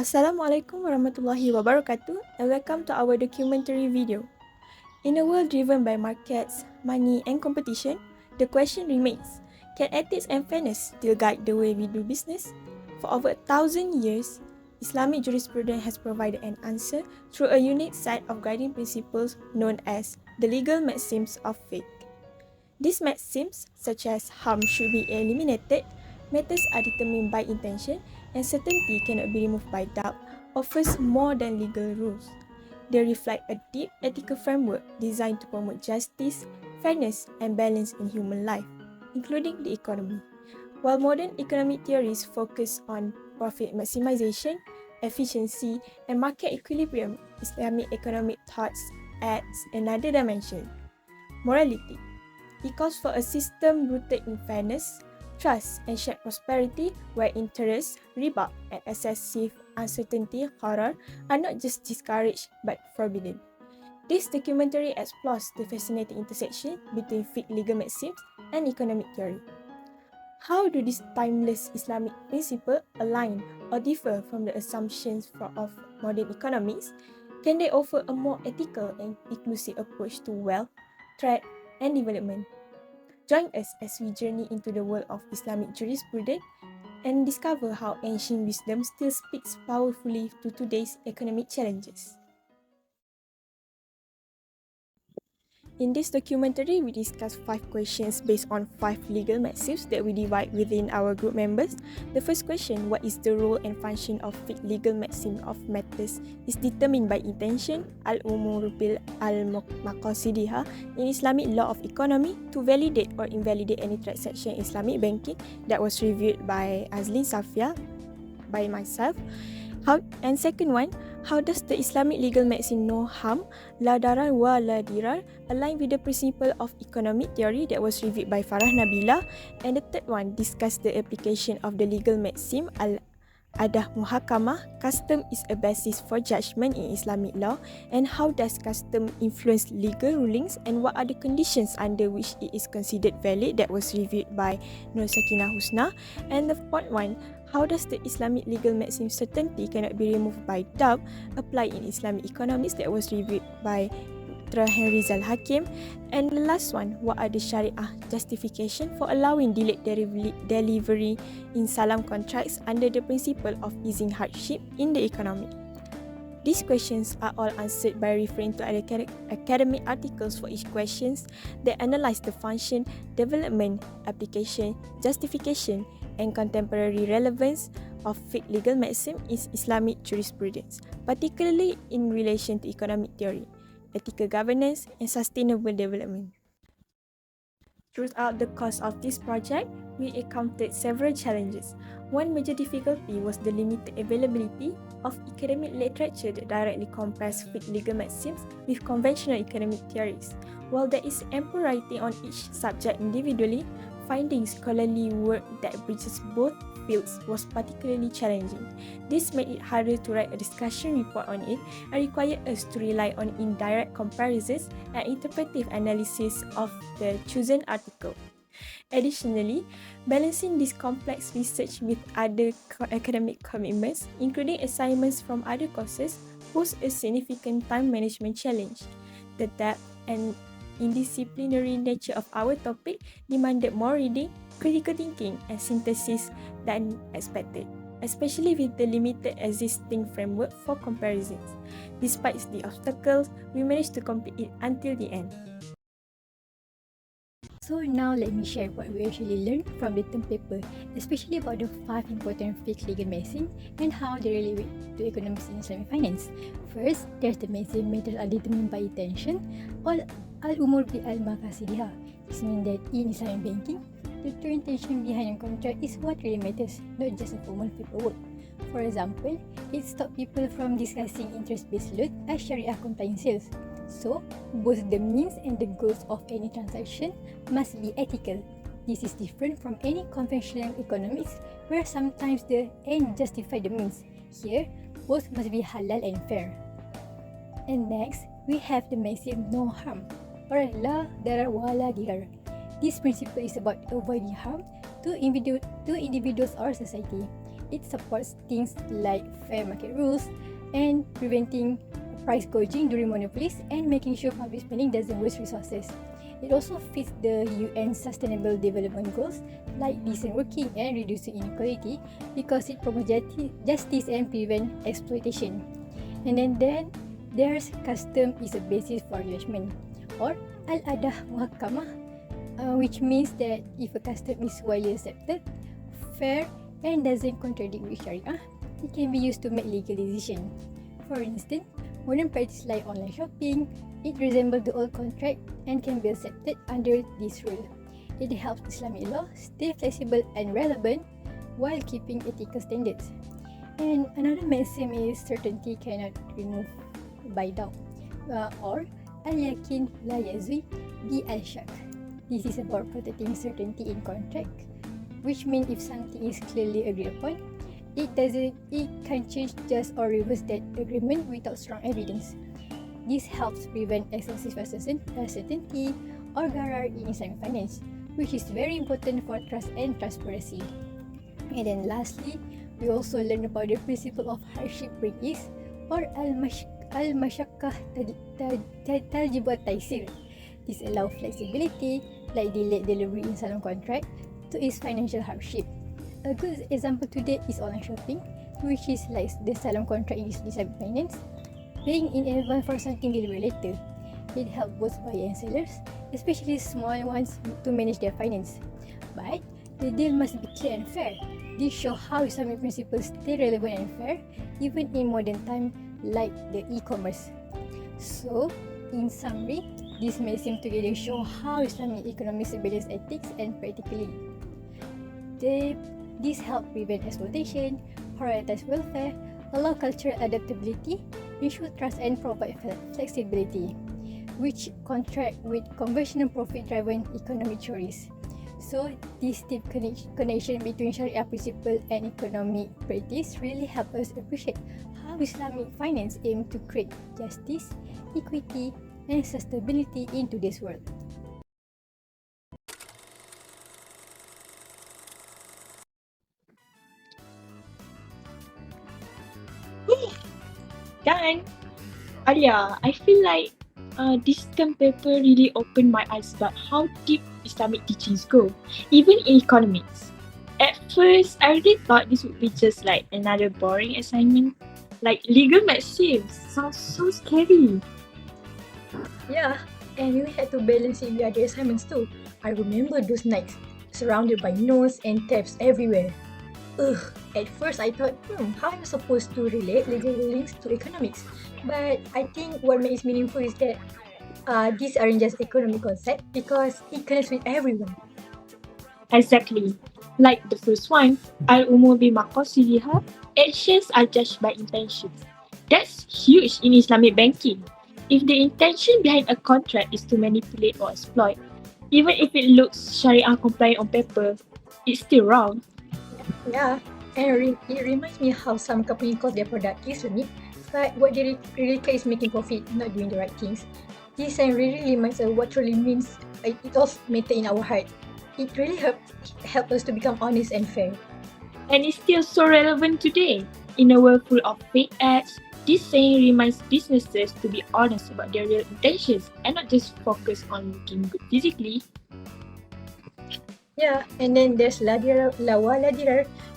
Assalamualaikum warahmatullahi wabarakatuh and welcome to our documentary video. In a world driven by markets, money and competition, the question remains, can ethics and fairness still guide the way we do business? For over 1,000 years, Islamic jurisprudence has provided an answer through a unique set of guiding principles known as the legal maxims of fiqh. These maxims, such as harm should be eliminated, matters are determined by intention, and certainty cannot be removed by doubt, offers more than legal rules. They reflect a deep ethical framework designed to promote justice, fairness, and balance in human life, including the economy. While modern economic theories focus on profit maximization, efficiency, and market equilibrium, Islamic economic thought adds another dimension: morality. It calls for a system rooted in fairness, trust, and shared prosperity, where interest, riba, and excessive uncertainty, qarar, are not just discouraged but forbidden. This documentary explores the fascinating intersection between fiqh legal maxims and economic theory. How do these timeless Islamic principles align or differ from the assumptions of modern economics? Can they offer a more ethical and inclusive approach to wealth, trade, and development? Join us as we journey into the world of Islamic jurisprudence and discover how ancient wisdom still speaks powerfully to today's economic challenges. In this documentary, we discuss 5 questions based on 5 legal maxims that we divide within our group members. The first question, what is the role and function of fiqh legal maxim of matters, is determined by intention, al-umur bil al-maqasidiha, in Islamic law of economy, to validate or invalidate any transaction in Islamic banking. That was reviewed by Azlin Safia, by myself. And second one, how does the Islamic legal maxim no harm, la darar wa la dirar, align with the principle of economic theory? That was reviewed by Farah Nabila. And the third one, discuss the application of the legal maxim al-adah muhakamah, custom is a basis for judgment in Islamic law, and how does custom influence legal rulings and what are the conditions under which it is considered valid? That was reviewed by Nur Sakinah Husna. And the fourth one, how does the Islamic legal maxim certainty cannot be removed by doubt apply in Islamic economics? That was reviewed by Putra Henrizal Hakim. And the last one, what are the Sharia justification for allowing delayed delivery in salam contracts under the principle of easing hardship in the economy? These questions are all answered by referring to academic articles for each questions that analyze the function, development, application, justification, and contemporary relevance of fiqh legal maxim in Islamic jurisprudence, particularly in relation to economic theory, ethical governance, and sustainable development. Throughout the course of this project, we encountered several challenges. One major difficulty was the limited availability of academic literature that directly compares fiqh legal maxims with conventional economic theories. While there is ample writing on each subject individually, finding scholarly work that bridges both fields was particularly challenging. This made it harder to write a discussion report on it and required us to rely on indirect comparisons and interpretive analysis of the chosen article. Additionally, balancing this complex research with other academic commitments, including assignments from other courses, posed a significant time management challenge. The depth and interdisciplinary nature of our topic demanded more reading, critical thinking, and synthesis than expected, especially with the limited existing framework for comparisons. Despite the obstacles, we managed to complete it until the end. So now let me share what we actually learned from the term paper, especially about the 5 important fiqh legal maxims and how they relate to economics and Islamic finance. First, there's the maxim matters are determined by intention, or al-umur bi al-maqasidiha. This means that in Islamic banking, the true intention behind a contract is what really matters, not just a formal paperwork. For example, it stops people from discussing interest-based loan as Sharia compliant sales. So, both the means and the goals of any transaction must be ethical. This is different from any conventional economics where sometimes the end justify the means. Here, both must be halal and fair. And next, we have the maxim no harm, or la darar wa la dirar. This principle is about avoiding harm to individuals or society. It supports things like fair market rules and preventing price gouging during monopolies and making sure public spending doesn't waste resources. It also fits the UN Sustainable Development Goals like decent working and reducing inequality because it promotes justice and prevent exploitation. And then there's custom is a basis for judgment or al-adah muhakkamah, which means that if a custom is widely accepted, fair and doesn't contradict with Sharia, it can be used to make legal decisions. For instance, modern practice like online shopping, it resembles the old contract and can be accepted under this rule. It helps Islamic law stay flexible and relevant while keeping ethical standards. And another maxim is certainty cannot remove by doubt, or al-yakin la yazwi bi al-shak. This is about protecting certainty in contract, which means if something is clearly agreed upon, it can't change just or reverse that agreement without strong evidence. This helps prevent excessive uncertainty or gharar in Islamic finance, which is very important for trust and transparency. And then lastly, we also learn about the principle of hardship bring ease or al-mashakkah tajibu at-taysir. This allows flexibility like delayed delivery in salam contract to ease financial hardship. A good example today is online shopping, which is like the salam contract in Islamic finance, paying in advance for something delivered later. It helps both buyers and sellers, especially small ones, to manage their finance. But the deal must be clear and fair. This shows how Islamic principles stay relevant and fair even in modern time like the e-commerce. So, in summary, these maxim together show how Islamic economics balance ethics and practically. These help prevent exploitation, prioritize welfare, allow cultural adaptability, ensure trust and provide flexibility, which contrast with conventional profit-driven economic theories. So, this deep connection between Sharia principle and economic practice really help us appreciate how Islamic finance aims to create justice, equity, and sustainability in today's world. Done. Alia, I feel like this term paper really opened my eyes about how deep Islamic teachings go, even in economics. At first, I really thought this would be just like another boring assignment. Like legal maxims sounds so scary. Yeah, and we had to balance it with other assignments too. I remember those nights, surrounded by notes and tabs everywhere. Ugh, at first I thought, how am I supposed to relate legal rulings to economics? But I think what makes meaningful is that these aren't just economic concepts because it connects with everyone. Exactly. Like the first one, al-umur bi maqasidiha, actions are judged by intentions. That's huge in Islamic banking. If the intention behind a contract is to manipulate or exploit, even if it looks Sharia compliant on paper, it's still wrong. Yeah, and it reminds me how some companies call their product Islamic, but what they really care is making profit, not doing the right things. This and really reminds us what truly means. It all matter in our heart. It really help us to become honest and fair. And it's still so relevant today. In a world full of fake ads, this saying reminds businesses to be honest about their real intentions and not just focus on looking good physically. Yeah, and then there's ladirar,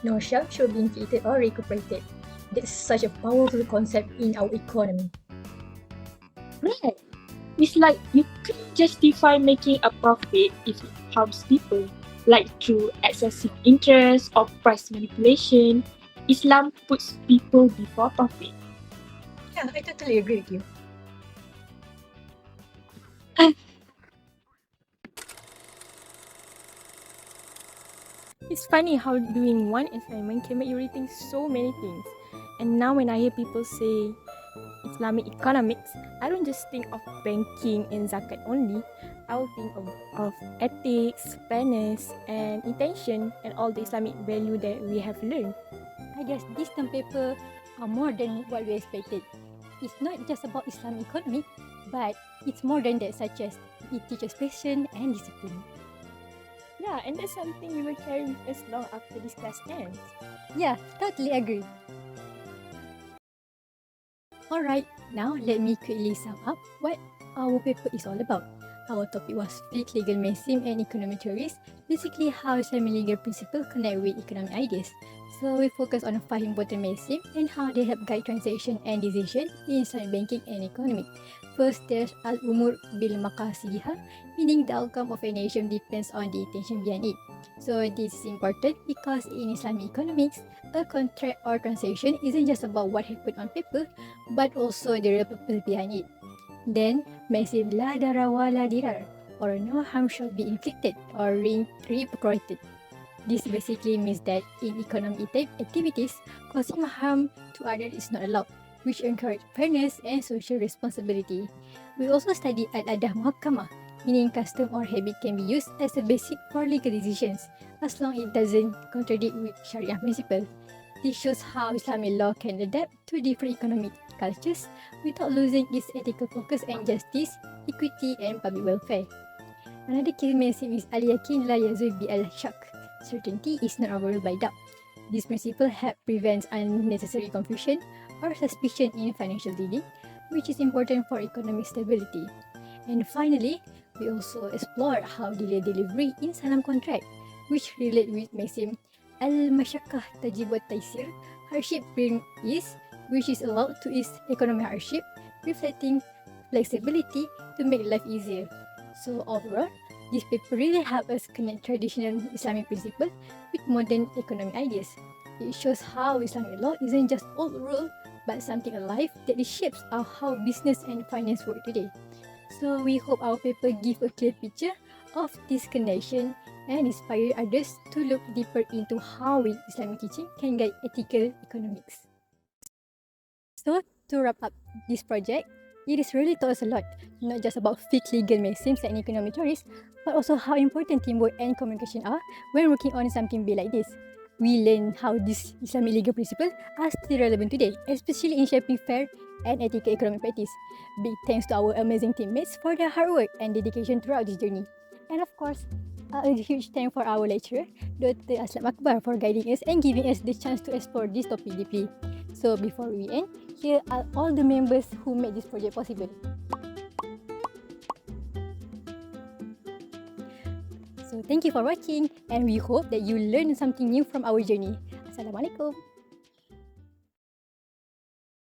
no shell should be inflated or recuperated. That's such a powerful concept in our economy. Right. It's like you can't justify making a profit if it harms people, like through excessive interest or price manipulation. Islam puts people before profit. Yeah, I totally agree with you. It's funny how doing one assignment can make you rethink so many things. And now when I hear people say Islamic economics, I don't just think of banking and zakat only. I'll think of ethics, fairness, and intention, and all the Islamic value that we have learned. I guess this term paper are more than what we expected. It's not just about Islamic economy, but it's more than that, such as it teaches patience and discipline. Yeah, and that's something we will carry with us long after this class ends. Yeah, totally agree. Alright, now let me quickly sum up what our paper is all about. Our topic was Fiqh, legal maxim and economic theories, basically how Islamic legal principles connect with economic ideas. So we focus on 5 important maxims and how they help guide transaction and decision in Islamic banking and economy. First, there's al-umur bil maqasidiha, meaning the outcome of a nation depends on the intention behind it. So this is important because in Islamic economics, a contract or transaction isn't just about what happened on paper, but also the real purpose behind it. Then, massive la dara wa la dirar, or no harm shall be inflicted or repercussions. This basically means that in economic activities, causing harm to others is not allowed, which encourage fairness and social responsibility. We also study al-adah muhakkamah, meaning custom or habit can be used as a basic for legal decisions, as long it doesn't contradict with Sharia principle. This shows how Islamic law can adapt to different economic cultures without losing its ethical focus on justice, equity, and public welfare. Another key maxim is al-yakin la yazul bi al-shak. Certainty is not overruled by doubt. This principle helps prevent unnecessary confusion or suspicion in financial dealing, which is important for economic stability. And finally, we also explore how delay delivery in salam contract, which relate with maxim al-mashakkah tajib taysir, hardship bring ease, which is allowed to ease economic hardship, reflecting flexibility to make life easier. So overall, this paper really helps us connect traditional Islamic principles with modern economic ideas. It shows how Islamic law isn't just old rule, but something alive that shapes how business and finance work today. So we hope our paper gives a clear picture of this connection and inspire others to look deeper into how Islamic teaching can guide ethical economics. So to wrap up this project, it is really taught us a lot, not just about fixed legal maxims and economic theories, but also how important teamwork and communication are when working on something big like this. We learn how these Islamic legal principles are still relevant today, especially in shaping fair and ethical economic practice. Big thanks to our amazing teammates for their hard work and dedication throughout this journey. And of course, a huge thank for our lecturer, Dr. Aslam Akbar, for guiding us and giving us the chance to explore this topic deeply. So before we end, here are all the members who made this project possible. So thank you for watching, and we hope that you learned something new from our journey. Assalamualaikum.